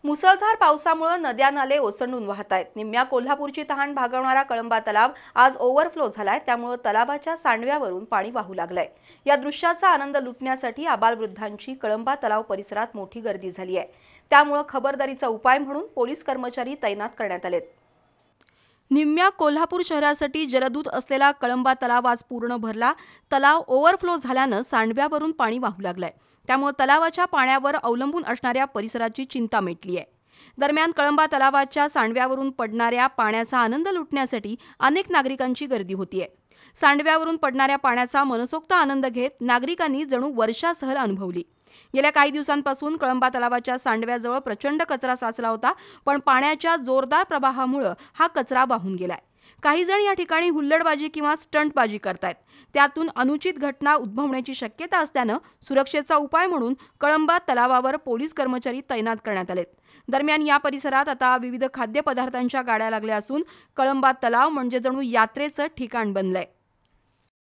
मुसळधार पावसामुळे नद्या नाले ओसंडून वाहत आहेत। निम्म्या कोल्हापूरची तहान भागवणारा कळंबा तलाव आज ओव्हरफ्लो झालाय। त्यामुळे तलावाच्या सांडव्यावरून पाणी वाहू लागलंय। या दृश्याचा आनंद लुटण्यासाठी आबालवृद्धांची कळंबा तलाव परिसरात मोठी गर्दी झाली आहे। त्यामुळे खबरदारीचा उपाय म्हणून पोलीस कर्मचारी तैनात करण्यात आलेत। निम्म्या कोल्हापूर शहरासाठी जलदूत असलेला कळंबा तलाव आज पूर्ण भरला। तलाव ओव्हरफ्लो झाल्यानं सांडव्यावरून पाणी वाहू लागलंय। त्यामुळे तलावाच्या पाण्यावर अवलंबून असणाऱ्या परिसराची चिंता मिटली आहे। दरम्यान कळंबा तलावाच्या सांडव्यावरून पडणाऱ्या पाण्याचा आनंद लुटण्यासाठी अनेक नागरिकांची गर्दी होतीये। सांडव्यावरून पडणाऱ्या पाण्याचा मनसोक्त आनंद घेत नागरिकांनी जणू वर्षा सहल अनुभवली। गेल्या काही दिवसांपासून कळंबा तलावाच्या सांडव्याजवळ प्रचंड कचरा साचला होता, पण पाण्याच्या जोरदार प्रवाहामुळे हा कचरा वाहून गेलाय। काही जण या ठिकाणी हुल्लडबाजी किंवा स्टंटबाजी करतायत। त्यातून अनुचित घटना उद्भवण्याची शक्यता असल्यानं सुरक्षेचा उपाय म्हणून कळंबा तलावावर पोलीस कर्मचारी तैनात करण्यात आलेत। दरम्यान या परिसरात आता विविध खाद्यपदार्थांच्या गाड्या लागल्या असून कळंबा तलाव म्हणजे जणू यात्रेचं ठिकाण बनलंय।